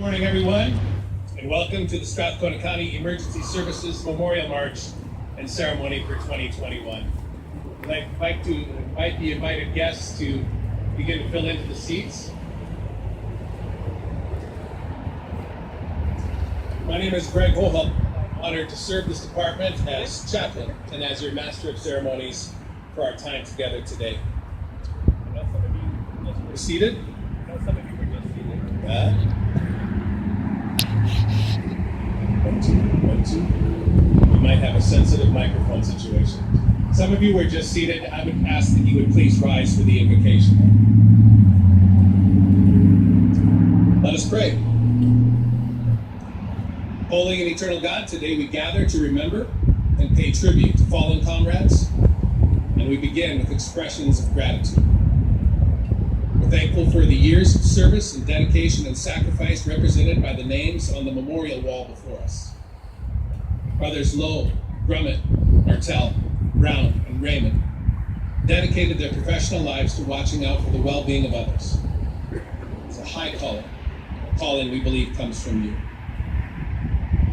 Morning, everyone, and welcome to the Strathcona County Emergency Services Memorial March and Ceremony for 2021. I'd like to invite the invited guests to begin to fill into the seats. My name is Greg Hohel. I'm honored to serve this department as chaplain and as your master of ceremonies for our time together today. I know some of you were seated. One, two. We might have a sensitive microphone situation. Some of you were just seated. I would ask that you would please rise for the invocation. Let us pray. Holy and eternal God, today we gather to remember and pay tribute to fallen comrades, and we begin with expressions of gratitude. We're thankful for the years of service and dedication and sacrifice represented by the names on the memorial wall before us. Brothers Lowe, Grummett, Martell, Brown, and Raymond dedicated their professional lives to watching out for the well-being of others. It's a high calling, a calling we believe comes from you.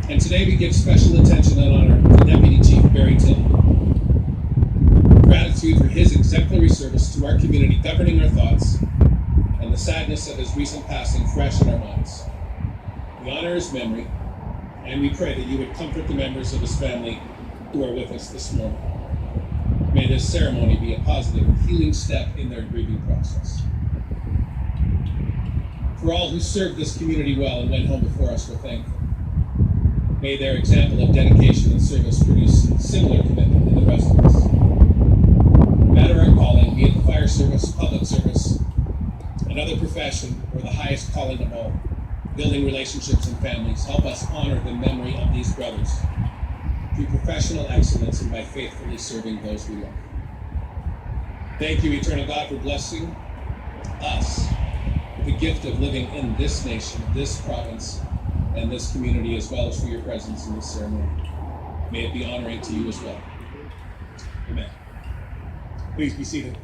And today we give special attention and honor to Deputy Chief Barry Tilley. Gratitude for his exemplary service to our community, governing our thoughts, and the sadness of his recent passing fresh in our minds. We honor his memory, and we pray that you would comfort the members of his family who are with us this morning. May this ceremony be a positive, healing step in their grieving process. For all who served this community well and went home before us, we're thankful. May their example of dedication and service produce similar commitment in the rest of us. No matter our calling, be it the fire service, public service, another profession, or the highest calling of all, building relationships and families, help us honor the memory of these brothers through professional excellence and by faithfully serving those we love. Thank you, eternal God, for blessing us with the gift of living in this nation, this province, and this community, as well as for your presence in this ceremony. May it be honoring to you as well. Amen. Please be seated.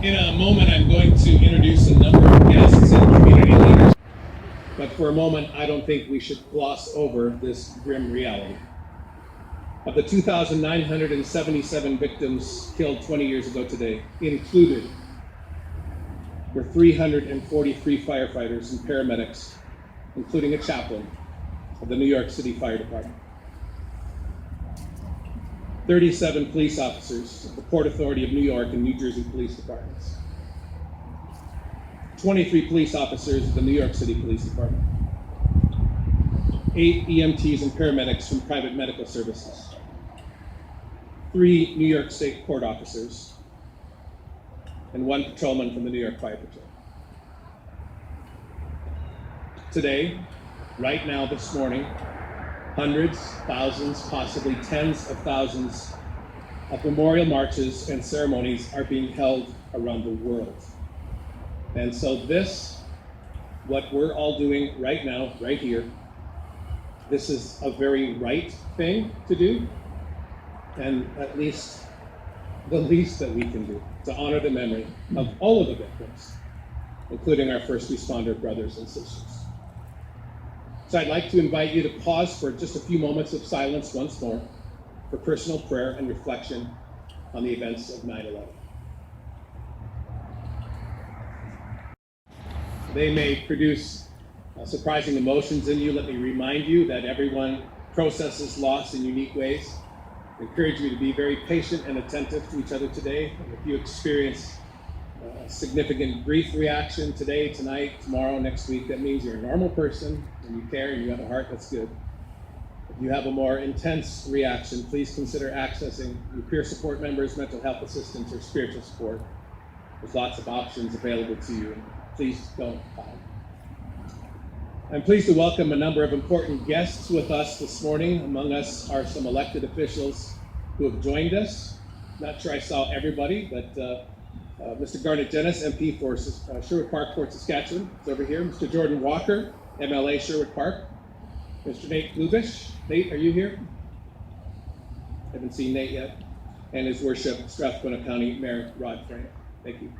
In a moment, I'm going to introduce a number of guests and community leaders, but for a moment, I don't think we should gloss over this grim reality. Of the 2,977 victims killed 20 years ago today, included were 343 firefighters and paramedics, including a chaplain of the New York City Fire Department. 37 police officers of the Port Authority of New York and New Jersey Police Departments. 23 police officers of the New York City Police Department. 8 EMTs and paramedics from private medical services. 3 New York State court officers, and 1 patrolman from the New York Fire Patrol. Today, right now, this morning, hundreds, thousands, possibly tens of thousands of memorial marches and ceremonies are being held around the world. And so this, what we're all doing right now, right here, this is a very right thing to do, and at least the least that we can do to honor the memory of all of the victims, including our first responder brothers and sisters. So I'd like to invite you to pause for just a few moments of silence once more for personal prayer and reflection on the events of 9/11. They may produce surprising emotions in you. Let me remind you that everyone processes loss in unique ways. I encourage you to be very patient and attentive to each other today. And if you experience a significant grief reaction today, tonight, tomorrow, next week, that means you're a normal person and you care and you have a heart that's good. If you have a more intense reaction, please consider accessing your peer support members, mental health assistance, or spiritual support. There's lots of options available to you, and please don't hide. I'm pleased to welcome a number of important guests with us this morning. Among us are some elected officials who have joined us. Not sure I saw everybody, but Mr. Garnet Dennis, MP for Sherwood Park, Fort Saskatchewan, is over here. Mr. Jordan Walker, MLA, Sherwood Park. Mr. Nate Lubish. Nate, are you here? Haven't seen Nate yet. And His Worship, Strathcona County Mayor Rod Frank. Thank you.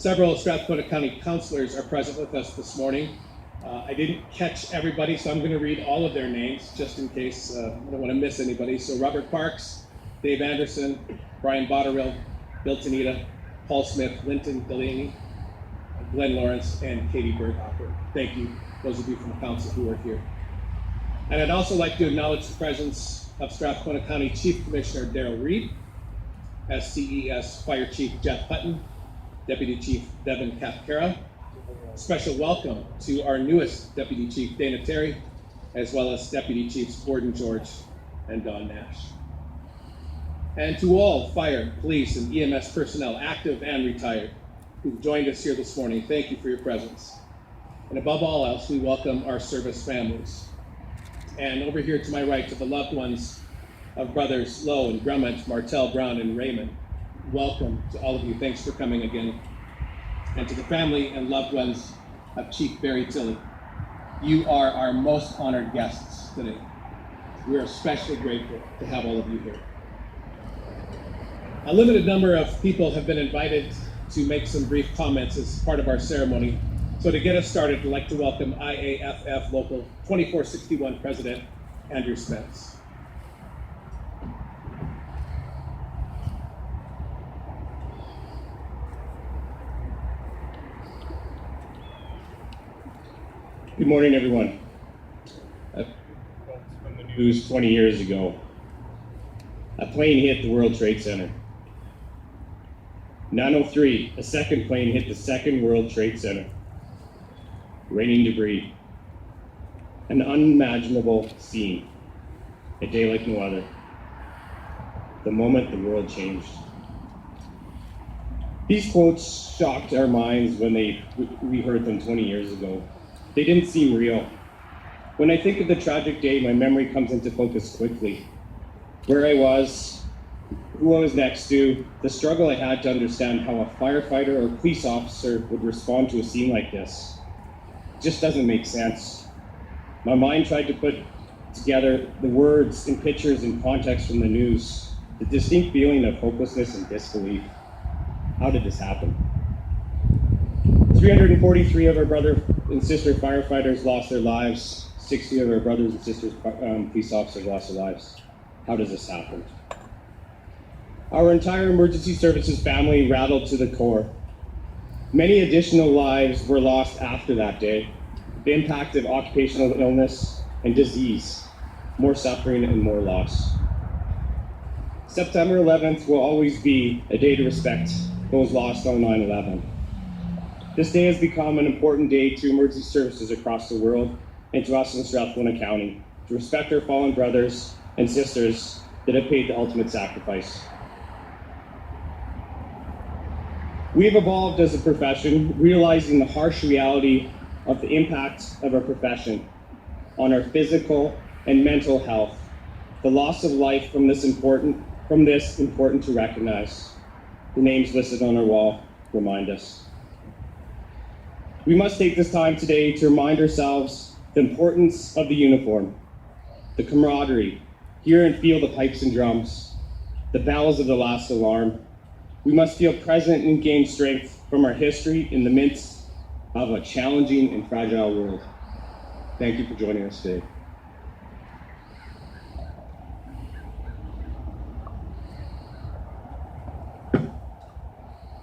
Several Strathcona County councilors are present with us this morning. I didn't catch everybody, so I'm going to read all of their names just in case I don't want to miss anybody. So Robert Parks, Dave Anderson, Brian Botterill, Bill Tanita, Paul Smith, Linton Delaney, Glenn Lawrence, and Katie Berghofer. Thank you, those of you from the council who are here. And I'd also like to acknowledge the presence of Strathcona County Chief Commissioner Darrell Reed, SCES Fire Chief Jeff Hutton, Deputy Chief Devin Capcara. Special welcome to our newest Deputy Chief Dana Terry, as well as Deputy Chiefs Gordon George and Don Nash. And to all fire, police, and EMS personnel, active and retired, who've joined us here this morning, thank you for your presence. And above all else, we welcome our service families. And over here to my right, to the loved ones of brothers Lowe and Grummett, Martell, Brown, and Raymond, welcome to all of you. Thanks for coming again. And to the family and loved ones of Chief Barry Tilley, you are our most honored guests today. We are especially grateful to have all of you here. A limited number of people have been invited to make some brief comments as part of our ceremony. So to get us started, I'd like to welcome IAFF Local 2461 President Andrew Spence. Good morning, everyone. From the news 20 years ago, a plane hit the World Trade Center. 9:03, a second plane hit the second World Trade Center, raining debris. An unimaginable scene, a day like no other. The moment the world changed. These quotes shocked our minds when we heard them 20 years ago. They didn't seem real. When I think of the tragic day, my memory comes into focus quickly. Where I was, who I was next to, the struggle I had to understand how a firefighter or police officer would respond to a scene like this. It just doesn't make sense. My mind tried to put together the words and pictures and context from the news, the distinct feeling of hopelessness and disbelief. How did this happen? 343 of our brother and sister firefighters lost their lives. 60 of our brothers and sisters police officers lost their lives. How does this happen? Our entire emergency services family rattled to the core. Many additional lives were lost after that day. The impact of occupational illness and disease, more suffering and more loss. September 11th will always be a day to respect those lost on 9/11. This day has become an important day to emergency services across the world and to us in Strathcona County, to respect our fallen brothers and sisters that have paid the ultimate sacrifice. We have evolved as a profession, realizing the harsh reality of the impact of our profession on our physical and mental health. The loss of life from this important to recognize. The names listed on our wall remind us. We must take this time today to remind ourselves the importance of the uniform, the camaraderie, hear and feel the pipes and drums, the bells of the last alarm. We must feel present and gain strength from our history in the midst of a challenging and fragile world. Thank you for joining us today.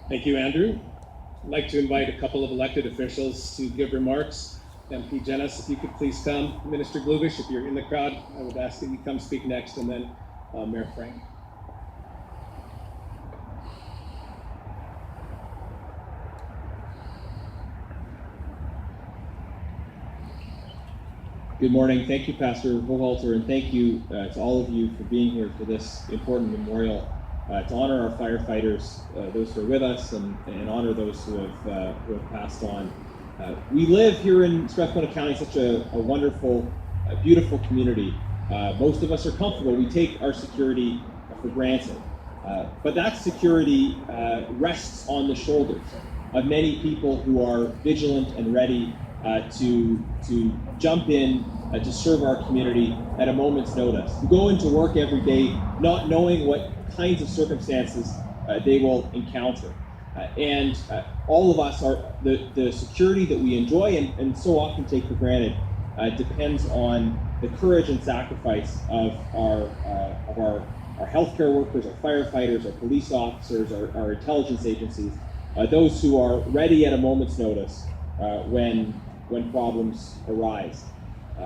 Thank you, Andrew. I'd like to invite a couple of elected officials to give remarks. MP Jenis, if you could please come. Minister Glubish, if you're in the crowd, I would ask that you come speak next, and then Mayor Frank. Good morning. Thank you, Pastor Hohalter, and thank you to all of you for being here for this important memorial to honor our firefighters, those who are with us, and honor those who have passed on. We live here in Strathcona County, such a wonderful, beautiful community. Most of us are comfortable. We take our security for granted. But that security rests on the shoulders of many people who are vigilant and ready to jump in to serve our community at a moment's notice. We go into work every day not knowing what kinds of circumstances they will encounter. And all of us are the security that we enjoy and so often take for granted depends on the courage and sacrifice of our healthcare workers, our firefighters, our police officers, our intelligence agencies, those who are ready at a moment's notice when problems arise.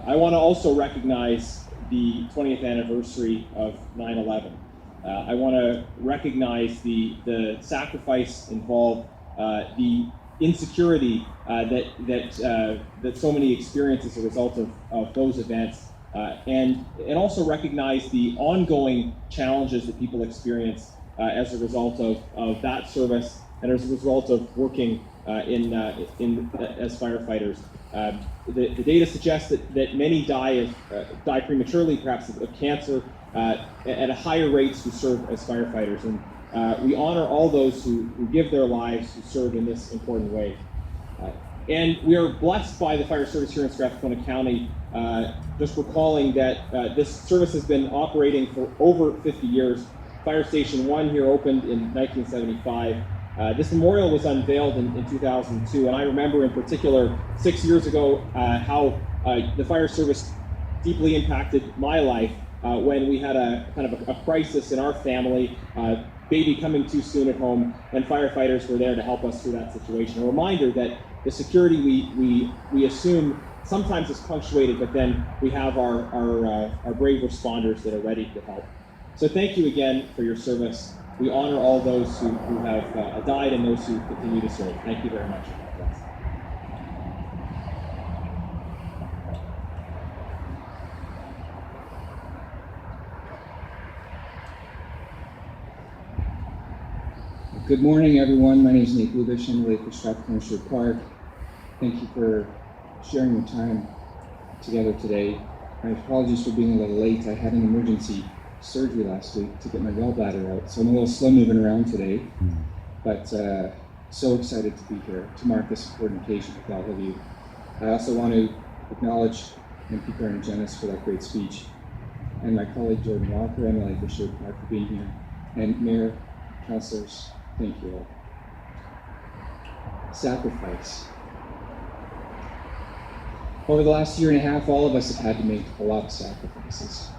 I want to also recognize the 20th anniversary of 9/11. I want to recognize the sacrifice involved, the insecurity that so many experience as a result of those events, and also recognize the ongoing challenges that people experience as a result of that service and as a result of working as firefighters. The data suggests that many die prematurely, perhaps of cancer, at a higher rates who serve as firefighters. And we honor all those who give their lives, who serve in this important way. And we are blessed by the fire service here in Strathcona County, just recalling that this service has been operating for over 50 years. Fire Station 1 here opened in 1975. This memorial was unveiled in 2002, and I remember in particular 6 years ago how the fire service deeply impacted my life when we had a kind of a crisis in our family, baby coming too soon at home, and firefighters were there to help us through that situation. A reminder that the security we assume sometimes is punctuated, but then we have our brave responders that are ready to help. So thank you again for your service. We honor all those who have died and those who continue to serve. Thank you very much. Good morning, everyone. My name is Nate Lubish. I'm late for Strathcona Sherwood Park. Thank you for sharing your time together today. My apologies for being a little late. I had an emergency surgery last week to get my gallbladder out, so I'm a little slow moving around today, but so excited to be here to mark this important occasion with all of you. I also want to acknowledge MP Karen Janice for that great speech, and my colleague Jordan Walker, MLA for Sherwood Park, for being here, and Mayor, councillors, thank you all. Sacrifice. Over the last year and a half, all of us have had to make a lot of sacrifices.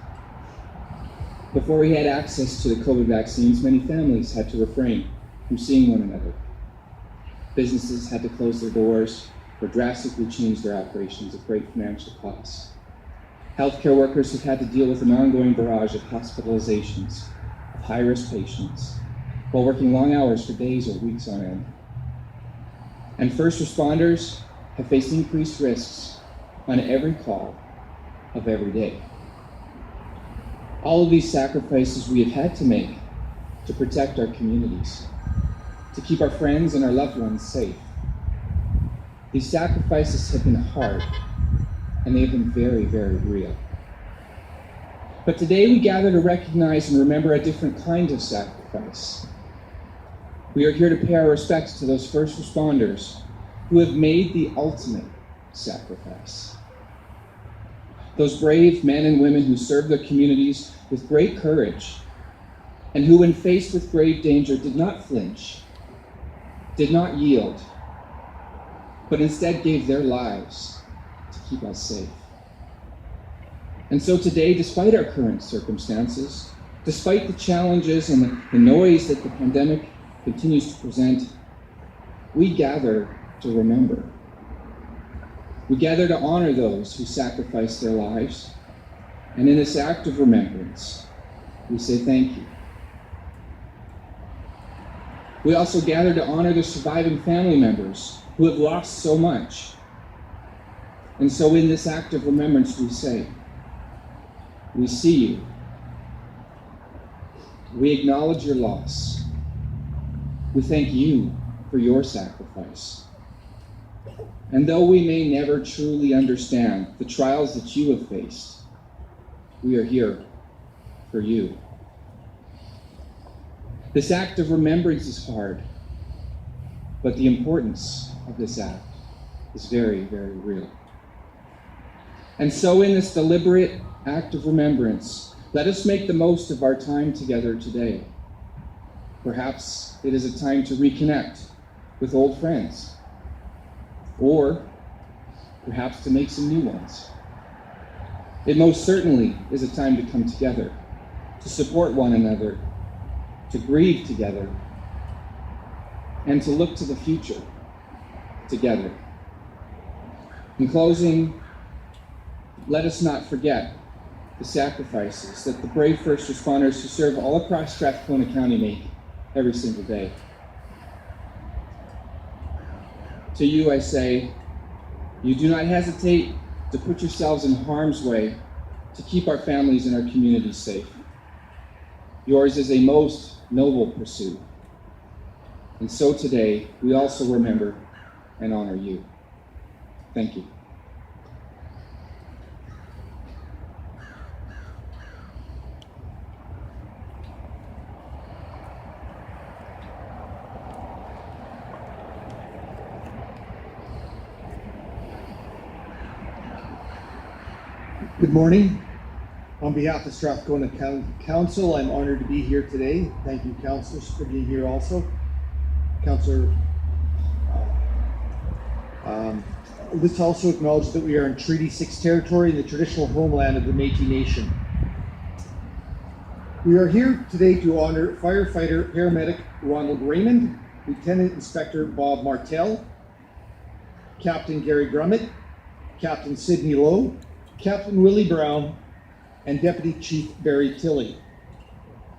Before we had access to the COVID vaccines, many families had to refrain from seeing one another. Businesses had to close their doors or drastically change their operations at great financial costs. Healthcare workers have had to deal with an ongoing barrage of hospitalizations of high-risk patients while working long hours for days or weeks on end. And first responders have faced increased risks on every call of every day. All of these sacrifices we have had to make to protect our communities, to keep our friends and our loved ones safe. These sacrifices have been hard, and they have been very, very real. But today we gather to recognize and remember a different kind of sacrifice. We are here to pay our respects to those first responders who have made the ultimate sacrifice. Those brave men and women who served their communities with great courage, and who, when faced with grave danger, did not flinch, did not yield, but instead gave their lives to keep us safe. And so today, despite our current circumstances, despite the challenges and the noise that the pandemic continues to present, we gather to remember. We gather to honor those who sacrificed their lives, and in this act of remembrance, we say thank you. We also gather to honor the surviving family members who have lost so much. And so in this act of remembrance, we say, we see you. We acknowledge your loss. We thank you for your sacrifice. And though we may never truly understand the trials that you have faced, we are here for you. This act of remembrance is hard, but the importance of this act is very, very real. And so in this deliberate act of remembrance, let us make the most of our time together today. Perhaps it is a time to reconnect with old friends, or perhaps to make some new ones. It most certainly is a time to come together, to support one another, to grieve together, and to look to the future together. In closing, let us not forget the sacrifices that the brave first responders who serve all across Strathcona County make every single day. To you I say, you do not hesitate to put yourselves in harm's way to keep our families and our communities safe. Yours is a most noble pursuit. And so today, we also remember and honor you. Thank you. Good morning. On behalf of Strathcona County Council, I'm honored to be here today. Thank you, councillors, for being here also. Councillor, let's also acknowledge that we are in Treaty 6 territory in the traditional homeland of the Métis Nation. We are here today to honor firefighter paramedic Ronald Raymond, Lieutenant Inspector Bob Martell, Captain Gary Grummett, Captain Sidney Lowe, Captain Willie Brown, and Deputy Chief Barry Tilley.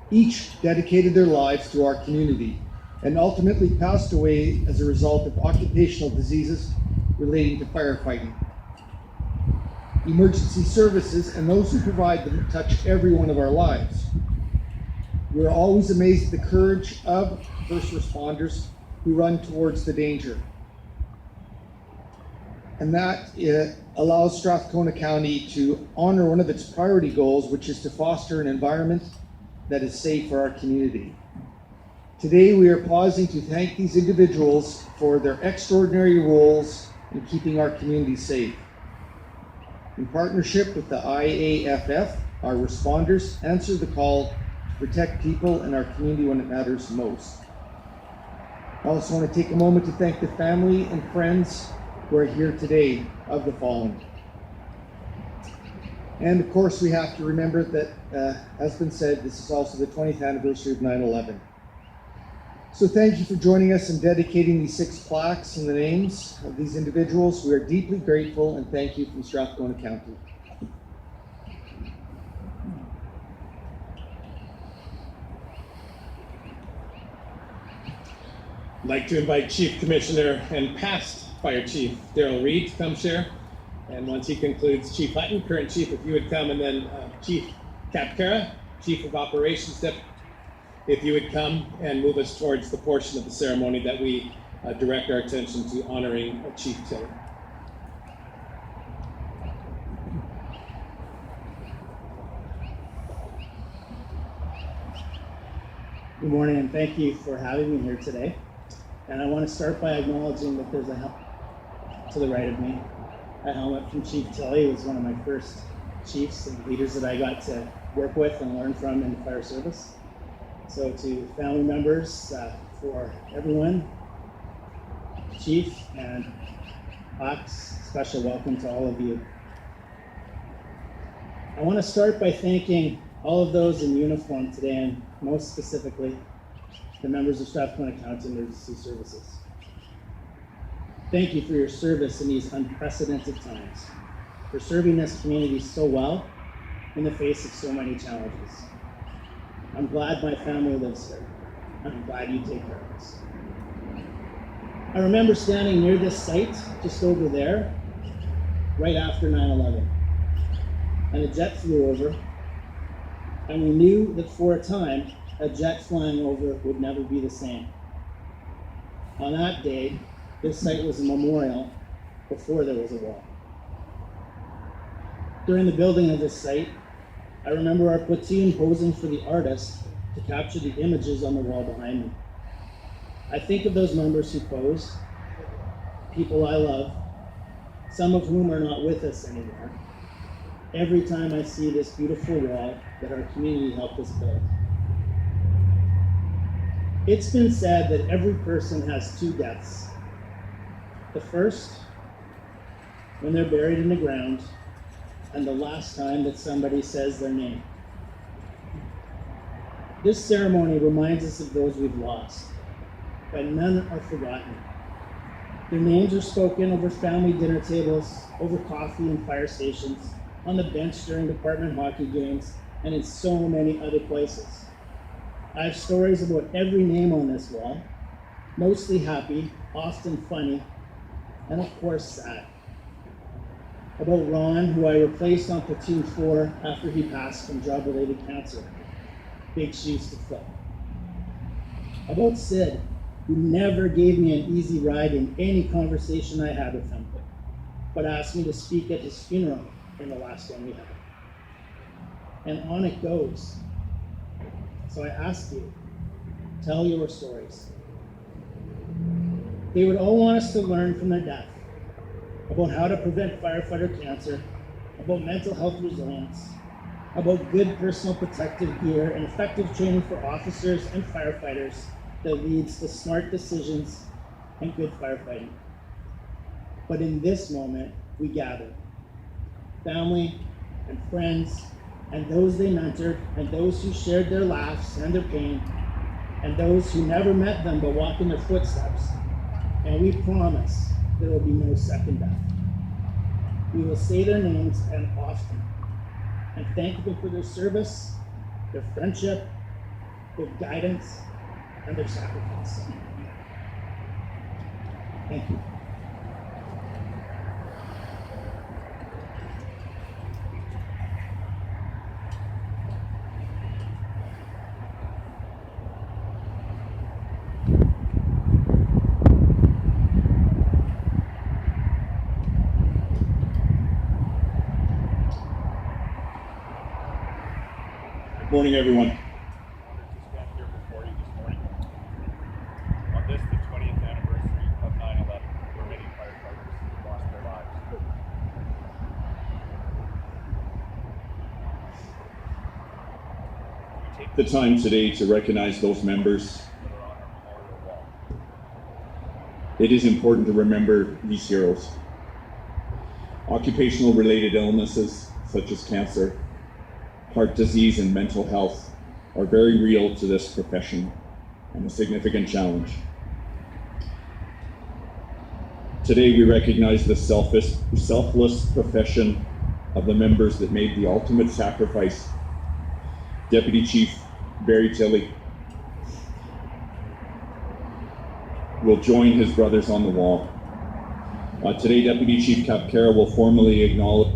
Each dedicated their lives to our community and ultimately passed away as a result of occupational diseases relating to firefighting. Emergency services and those who provide them touch every one of our lives. We're always amazed at the courage of first responders who run towards the danger. And that allows Strathcona County to honor one of its priority goals, which is to foster an environment that is safe for our community. Today, we are pausing to thank these individuals for their extraordinary roles in keeping our community safe. In partnership with the IAFF, our responders answer the call to protect people and our community when it matters most. I also want to take a moment to thank the family and friends who are here today of the fallen. And of course, we have to remember that, as been said, this is also the 20th anniversary of 9/11. So thank you for joining us in dedicating these 6 plaques in the names of these individuals. We are deeply grateful and thank you from Strathcona County. I'd like to invite Chief Commissioner and past Fire Chief Daryl Reed to come share. And once he concludes, Chief Hutton, current chief, if you would come, and then Chief Capcara, Chief of Operations, if you would come and move us towards the portion of the ceremony that we direct our attention to honoring Chief Tilley. Good morning, and thank you for having me here today. And I want to start by acknowledging that there's a helmet to the right of me. A helmet from Chief Tilley. He was one of my first chiefs and leaders that I got to work with and learn from in the fire service. So to family members, for everyone, Chief and Hawks, special welcome to all of you. I want to start by thanking all of those in uniform today, and most specifically, the members of Strathcona County Emergency Services. Thank you for your service in these unprecedented times, for serving this community so well in the face of so many challenges. I'm glad my family lives here. I'm glad you take care of us. I remember standing near this site, just over there, right after 9/11. And a jet flew over, and we knew that for a time, a jet flying over would never be the same. On that day, this site was a memorial before there was a wall. During the building of this site, I remember our platoon posing for the artist to capture the images on the wall behind me. I think of those members who posed, people I love, some of whom are not with us anymore, every time I see this beautiful wall that our community helped us build. It's been said that every person has two deaths. The first, when they're buried in the ground, and the last time that somebody says their name. This ceremony reminds us of those we've lost, but none are forgotten. Their names are spoken over family dinner tables, over coffee in fire stations, on the bench during department hockey games, and in so many other places. I have stories about every name on this wall, mostly happy, often funny, and of course sad. About Ron, who I replaced on Platoon 4 after he passed from drug-related cancer. Big shoes to fill. About Sid, who never gave me an easy ride in any conversation I had with him, but asked me to speak at his funeral in the last one we had. And on it goes. So I ask you, tell your stories. They would all want us to learn from their death, about how to prevent firefighter cancer, about mental health resilience, about good personal protective gear and effective training for officers and firefighters that leads to smart decisions and good firefighting. But in this moment, we gather. Family and friends and those they mentored and those who shared their laughs and their pain and those who never met them but walk in their footsteps. And we promise there will be no second death. We will say their names and often and thank them for their service, their friendship, their guidance, and their sacrifice. Thank you. Good morning, everyone. Honored to stand here before you this morning on this, the 20th anniversary of 9/11, where many firefighters lost their lives. We take The time today to recognize those members. that are on our memorial wall. It is important to remember these heroes. Occupational related illnesses such as cancer, heart disease, and mental health are very real to this profession and a significant challenge. Today we recognize the selfless profession of the members that made the ultimate sacrifice. Deputy Chief Barry Tilley will join his brothers on the wall. Today Deputy Chief Capcara will formally acknowledge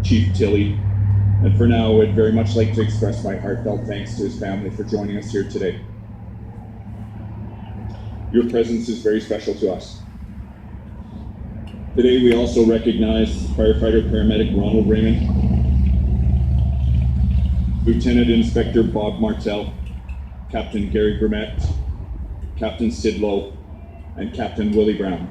Chief Tilley. And for now, I'd very much like to express my heartfelt thanks to his family for joining us here today. Your presence is very special to us. Today, we also recognize firefighter paramedic Ronald Raymond, Lieutenant Inspector Bob Martell, Captain Gary Grimet, Captain Sid Lowe, and Captain Willie Brown.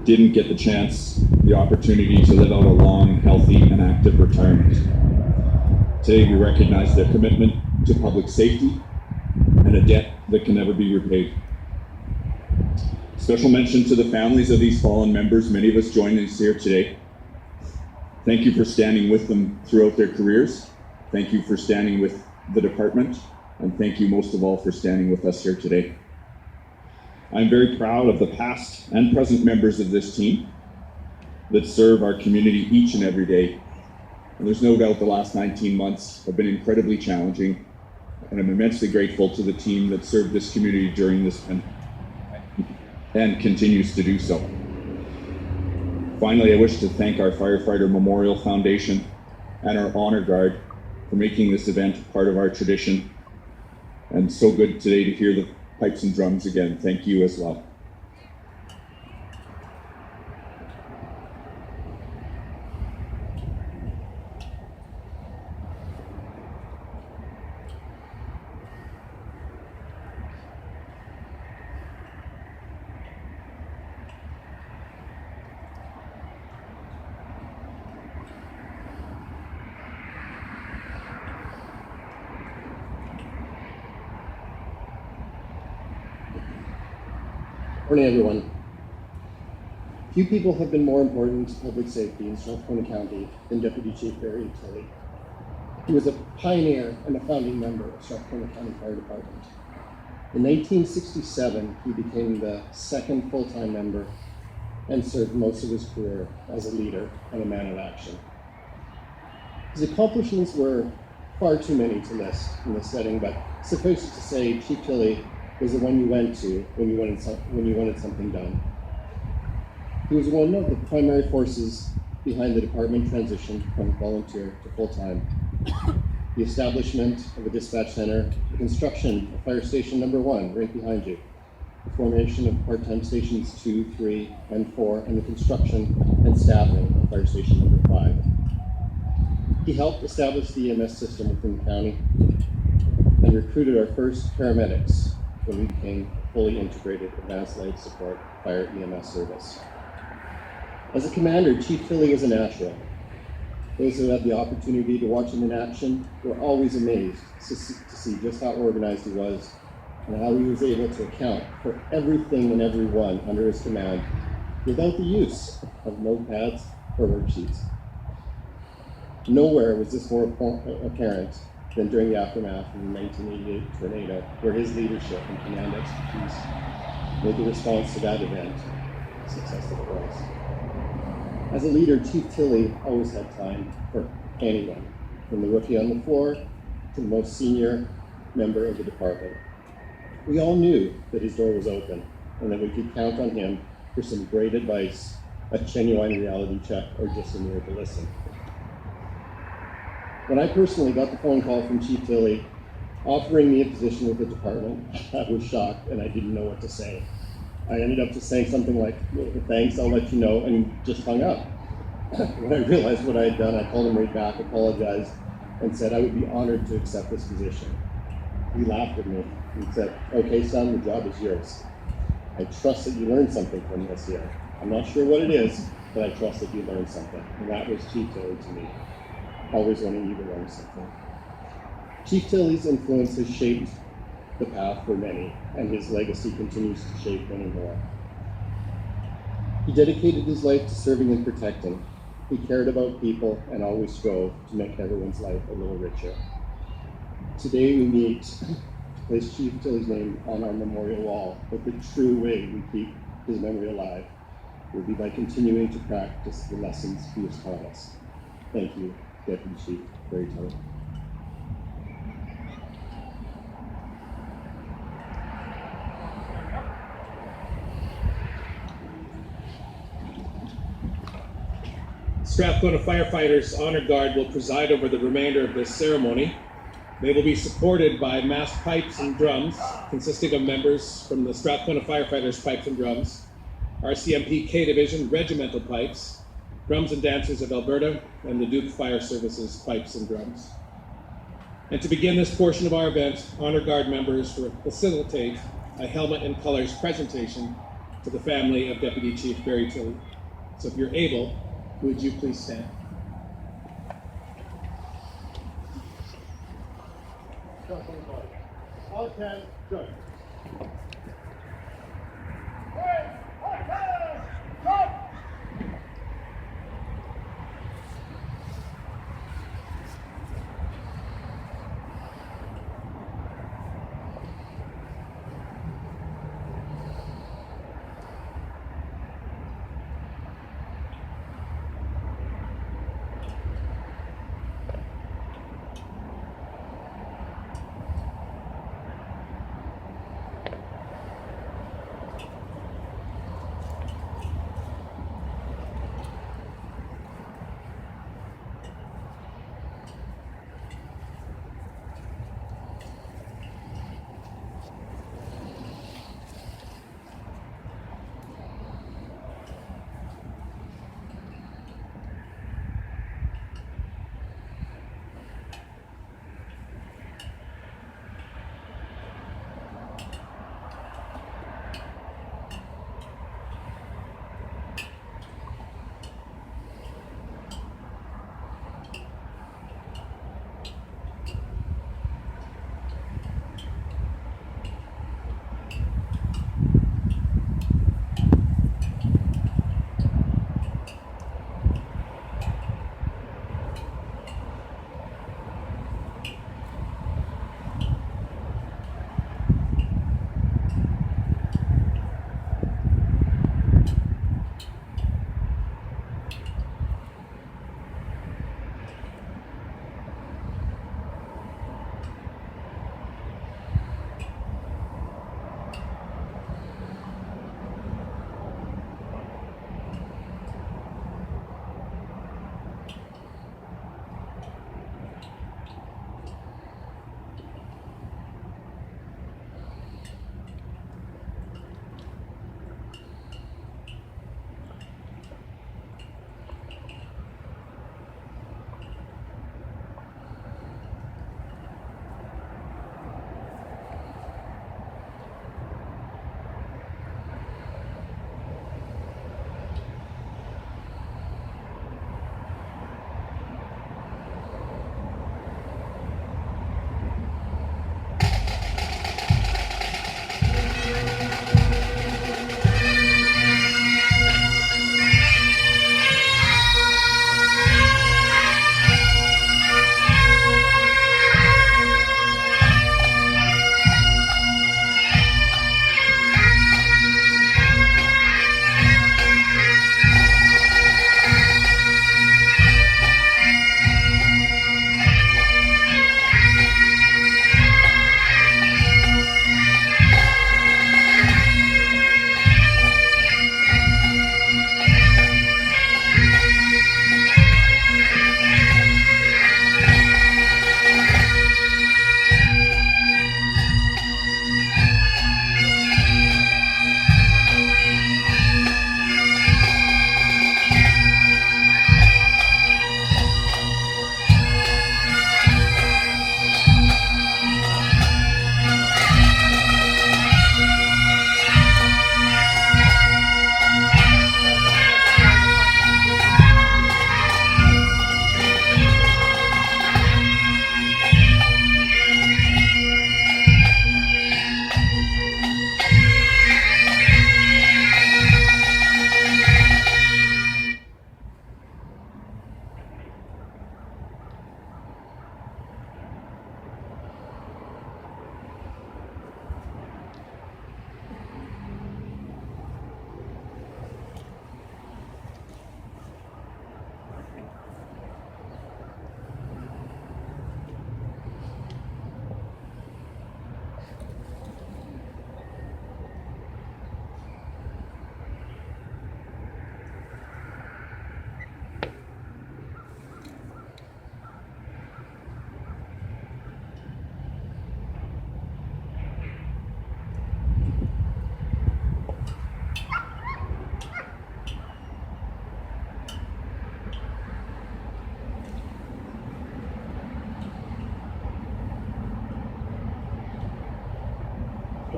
Didn't get the opportunity to live out a long, healthy, and active retirement. Today we recognize their commitment to public safety and a debt that can never be repaid. Special mention to the families of these fallen members. Many of us join us here today. Thank you for standing with them throughout their careers. Thank you for standing with the department, and thank you most of all for standing with us here today. I'm very proud of the past and present members of this team that serve our community each and every day. And there's no doubt the last 19 months have been incredibly challenging, and I'm immensely grateful to the team that served this community during this and continues to do so. Finally, I wish to thank our Firefighter Memorial Foundation and our Honor Guard for making this event part of our tradition. And so good today to hear the pipes and drums again. Thank you as well. Morning, everyone. Few people have been more important to public safety in Strathcona County than Deputy Chief Barry Tilley. He was a pioneer and a founding member of Strathcona County Fire Department. In 1967, he became the second full-time member and served most of his career as a leader and a man of action. His accomplishments were far too many to list in this setting, but suffice it to say, Chief Tilley was the one you went to when you wanted something done. He was one of the primary forces behind the department transition from volunteer to full-time. The establishment of a dispatch center, the construction of Fire Station Number 1 right behind you, the formation of part-time stations 2, 3, and 4, and the construction and staffing of Fire Station Number 5. He helped establish the EMS system within the county and recruited our first paramedics when we became a fully integrated advanced life support fire EMS service. As a commander, Chief Tilley was a natural. Those who had the opportunity to watch him in action were always amazed to see just how organized he was and how he was able to account for everything and everyone under his command without the use of notepads or worksheets. Nowhere was this more apparent than during the aftermath of the 1988 tornado, where his leadership and command expertise made the response to that event successful for us. As a leader, Chief Tilley always had time for anyone, from the rookie on the floor to the most senior member of the department. We all knew that his door was open and that we could count on him for some great advice, a genuine reality check, or just an ear to listen. When I personally got the phone call from Chief Tilley offering me a position with the department, I was shocked and I didn't know what to say. I ended up just saying something like, well, thanks, I'll let you know, and just hung up. When I realized what I had done, I called him right back, apologized, and said I would be honored to accept this position. He laughed at me and said, okay, son, the job is yours. I trust that you learned something from this year. I'm not sure what it is, but I trust that you learned something. And that was Chief Tilley to me, always wanting you to learn something. Chief Tilley's influence has shaped the path for many, and his legacy continues to shape many more. He dedicated his life to serving and protecting. He cared about people and always strove to make everyone's life a little richer. Today we meet to place Chief Tilley's name on our memorial wall, but the true way we keep his memory alive will be by continuing to practice the lessons he has taught us. Thank you, Deputy Chief Barry Tilley. Strathcona Firefighters Honor Guard will preside over the remainder of this ceremony. They will be supported by massed pipes and drums, consisting of members from the Strathcona Firefighters Pipes and Drums, RCMP K Division Regimental Pipes, Drums and Dancers of Alberta, and the Duke Fire Services Pipes and Drums. And to begin this portion of our event, Honor Guard members will facilitate a helmet and colors presentation to the family of Deputy Chief Barry Tilley. So if you're able, would you please stand? All 10, good.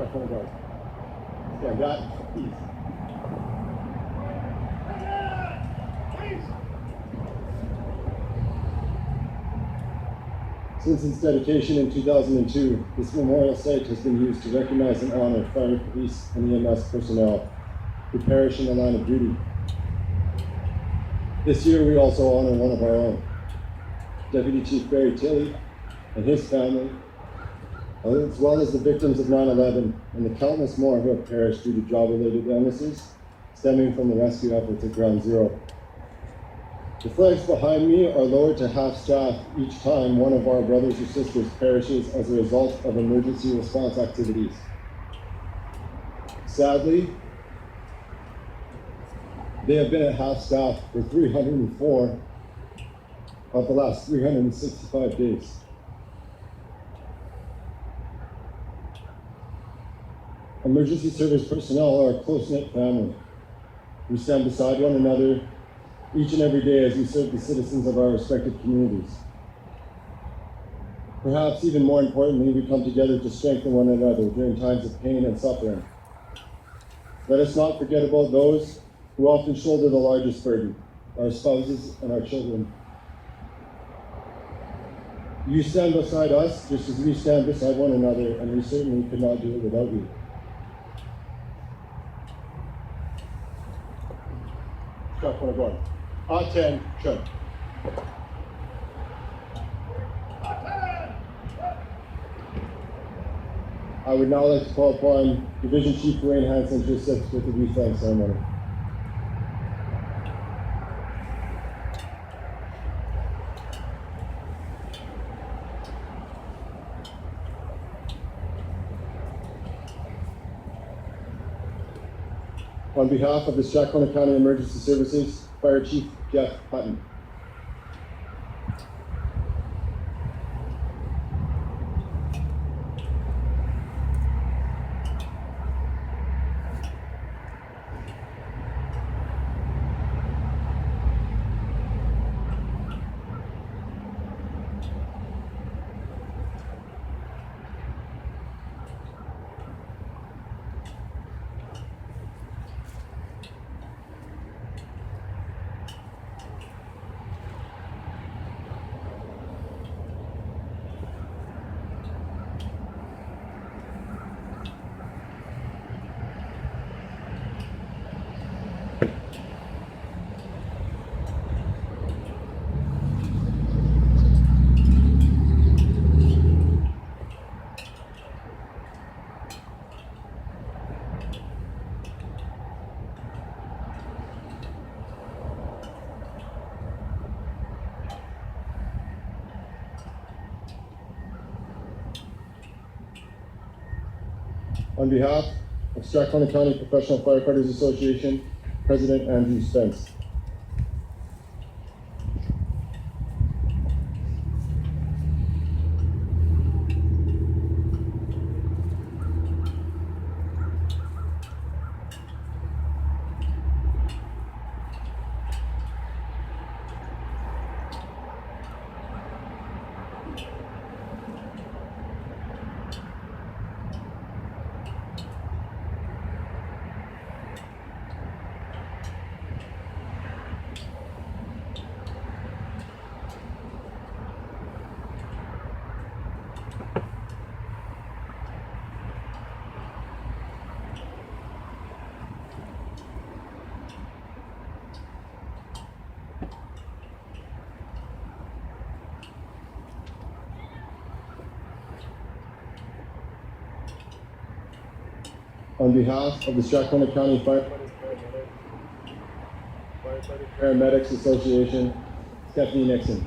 Strathcona Guard. Stand back, please. Since its dedication in 2002, this memorial site has been used to recognize and honor fire, police, and EMS personnel who perish in the line of duty. This year, we also honor one of our own, Deputy Chief Barry Tilley and his family, as well as the victims of 9/11 and the countless more who have perished due to job-related illnesses stemming from the rescue efforts at Ground Zero. The flags behind me are lowered to half-staff each time one of our brothers or sisters perishes as a result of emergency response activities. Sadly, they have been at half-staff for 304 of the last 365 days. Emergency service personnel are a close-knit family. We stand beside one another each and every day as we serve the citizens of our respective communities. Perhaps even more importantly, we come together to strengthen one another during times of pain and suffering. Let us not forget about those who often shoulder the largest burden, our spouses and our children. You stand beside us just as we stand beside one another, and we certainly could not do it without you. Strathcona Guard. Attention. I would now like to call upon Division Chief Wayne Hansen to assist with the wreath laying ceremony. On behalf of the Strathcona County Emergency Services, Fire Chief Jeff Hutton. On behalf of Strathcona County Professional Firefighters Association, President Andrew Spence. On behalf of the Strathcona County Firefighter Paramedics Association, Stephanie Nixon.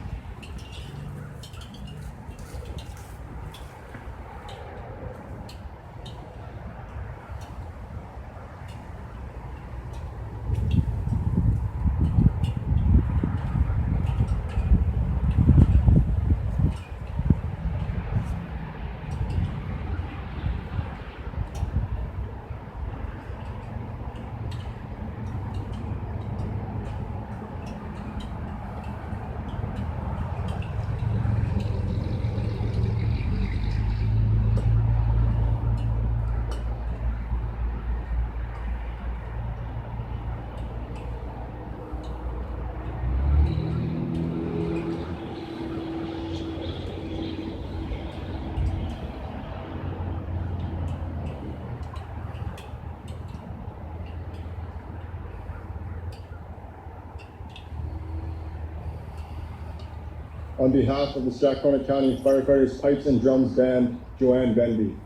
On behalf of the Strathcona County Firefighters Pipes and Drums Band, Joanne Benby.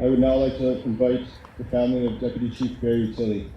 I would now like to invite the family of Deputy Chief Barry Tilley.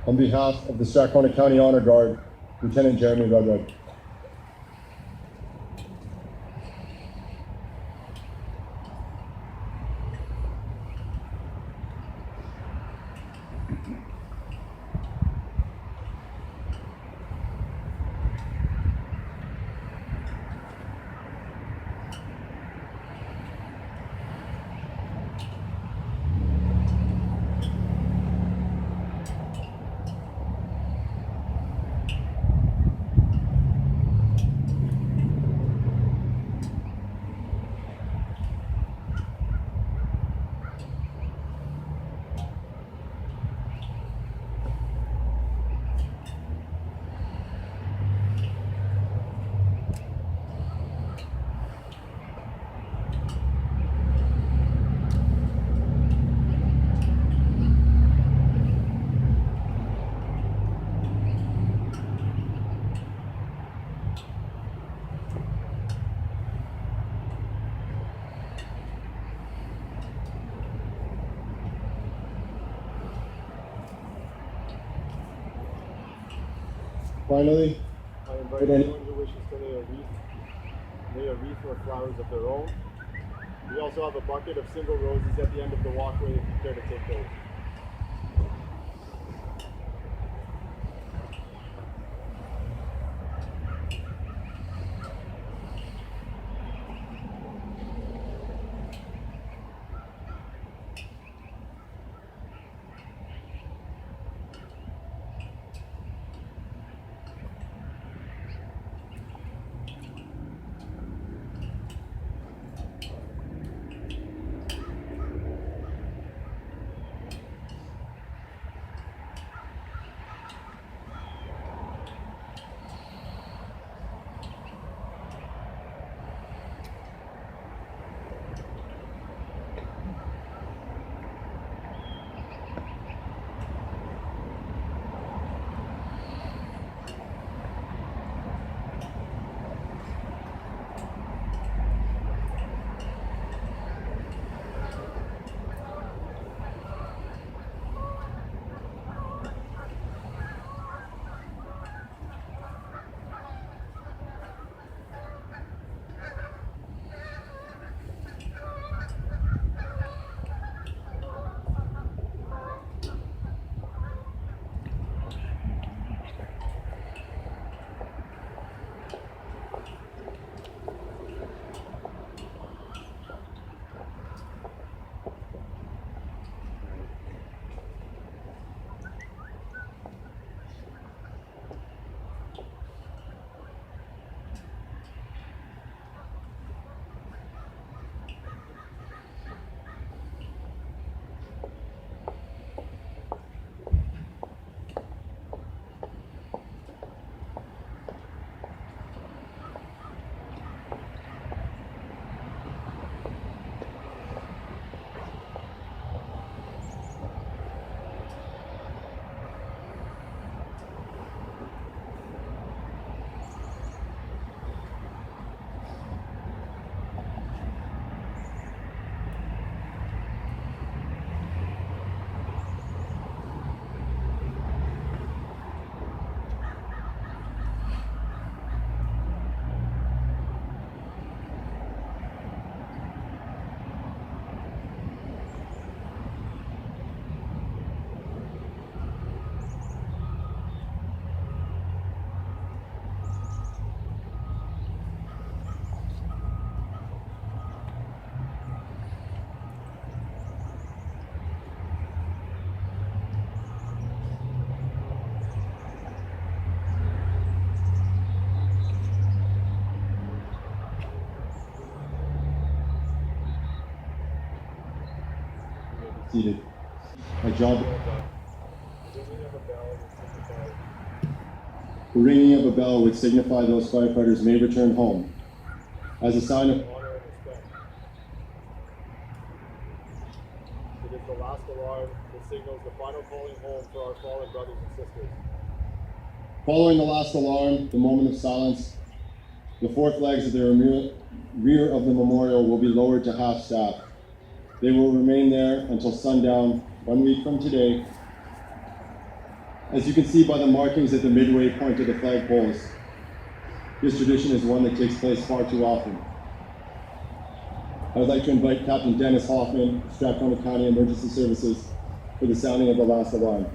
On behalf of the Strathcona County Honor Guard, Lieutenant Jeremy Rudrud. Finally, I invite anyone who wishes to lay a wreath or flowers of their own. We also have a bucket of single roses at the end of the walkway if you care to take those. seated. My job. The ringing of a bell would signify those firefighters may return home as a sign of honor and respect. It is the last alarm that signals the final calling home for our fallen brothers and sisters. Following the last alarm, the moment of silence, the four flags of the rear of the memorial will be lowered to half staff. They will remain there until sundown 1 week from today. As you can see by the markings at the midway point of the flagpoles, this tradition is one that takes place far too often. I would like to invite Captain Dennis Hoffman, Strathcona County Emergency Services, for the sounding of the last alarm.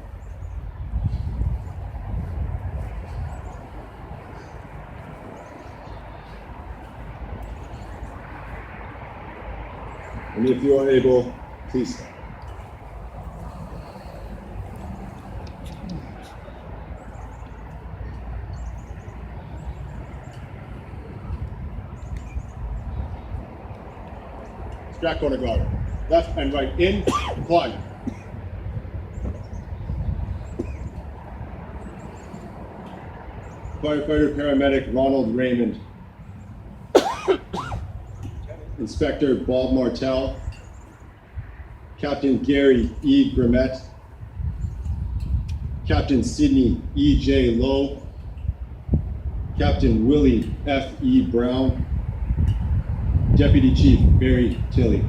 And if you are able, please stand. Strathcona Guard, left and right in, climb. Firefighter paramedic Ronald Raymond. Inspector Bob Martell. Captain Gary E. Grimmett. Captain Sidney E. J. Lowe. Captain Willie F. E. Brown. Deputy Chief Barry Tilley.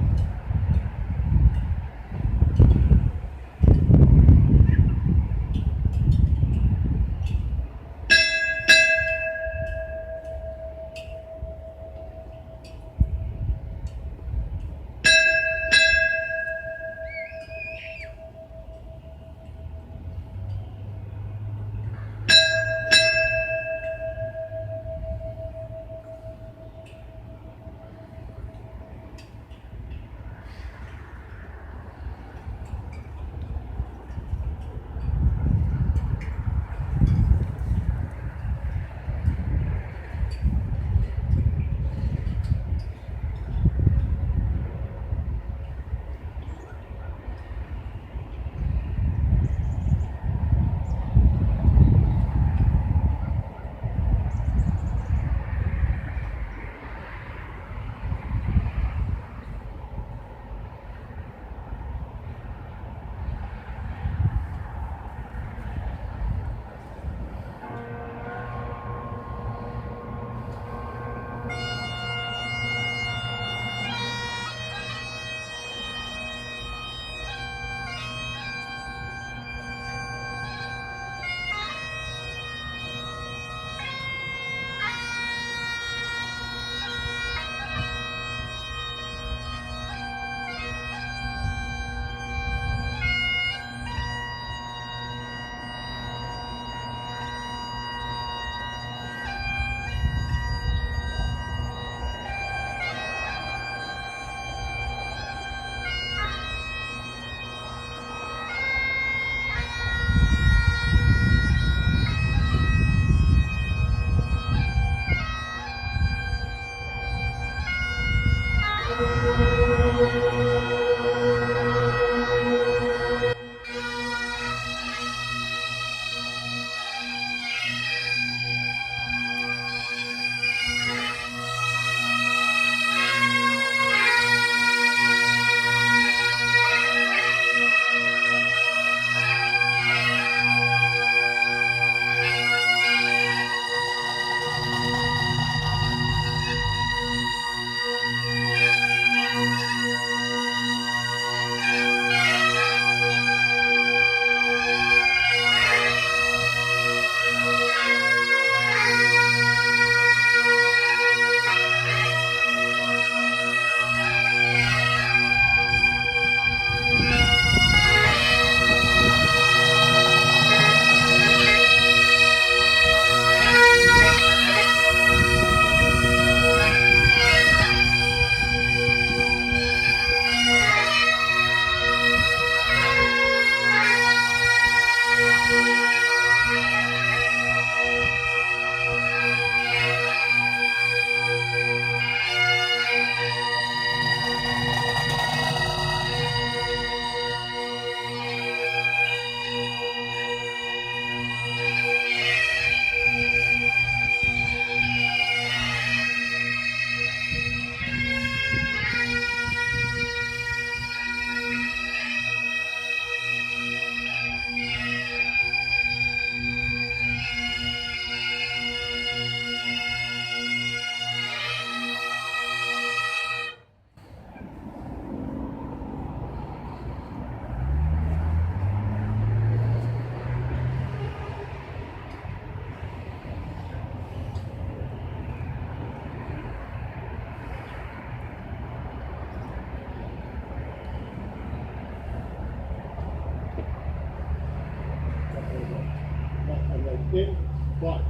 in blood.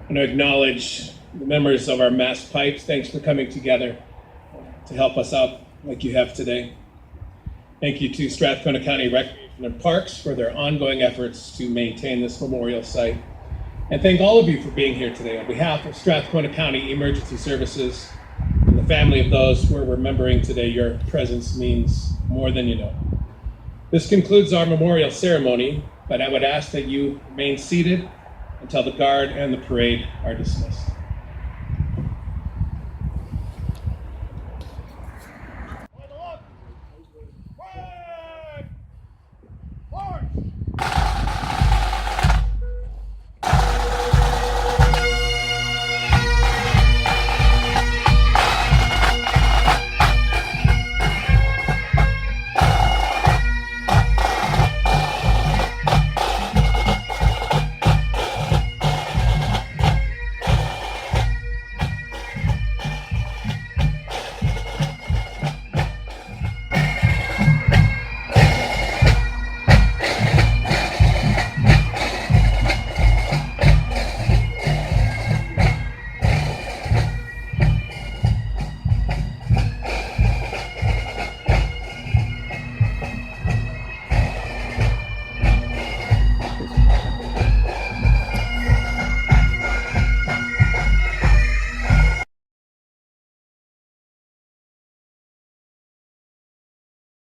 I want to acknowledge the members of our mass pipes. Thanks for coming together to help us out like you have today. Thank you to Strathcona County Recreation and Parks for their ongoing efforts to maintain this memorial site. And thank all of you for being here today. On behalf of Strathcona County Emergency Services and the family of those we're remembering today, your presence means more than you know. This concludes our memorial ceremony, but I would ask that you remain seated until the guard and the parade are dismissed.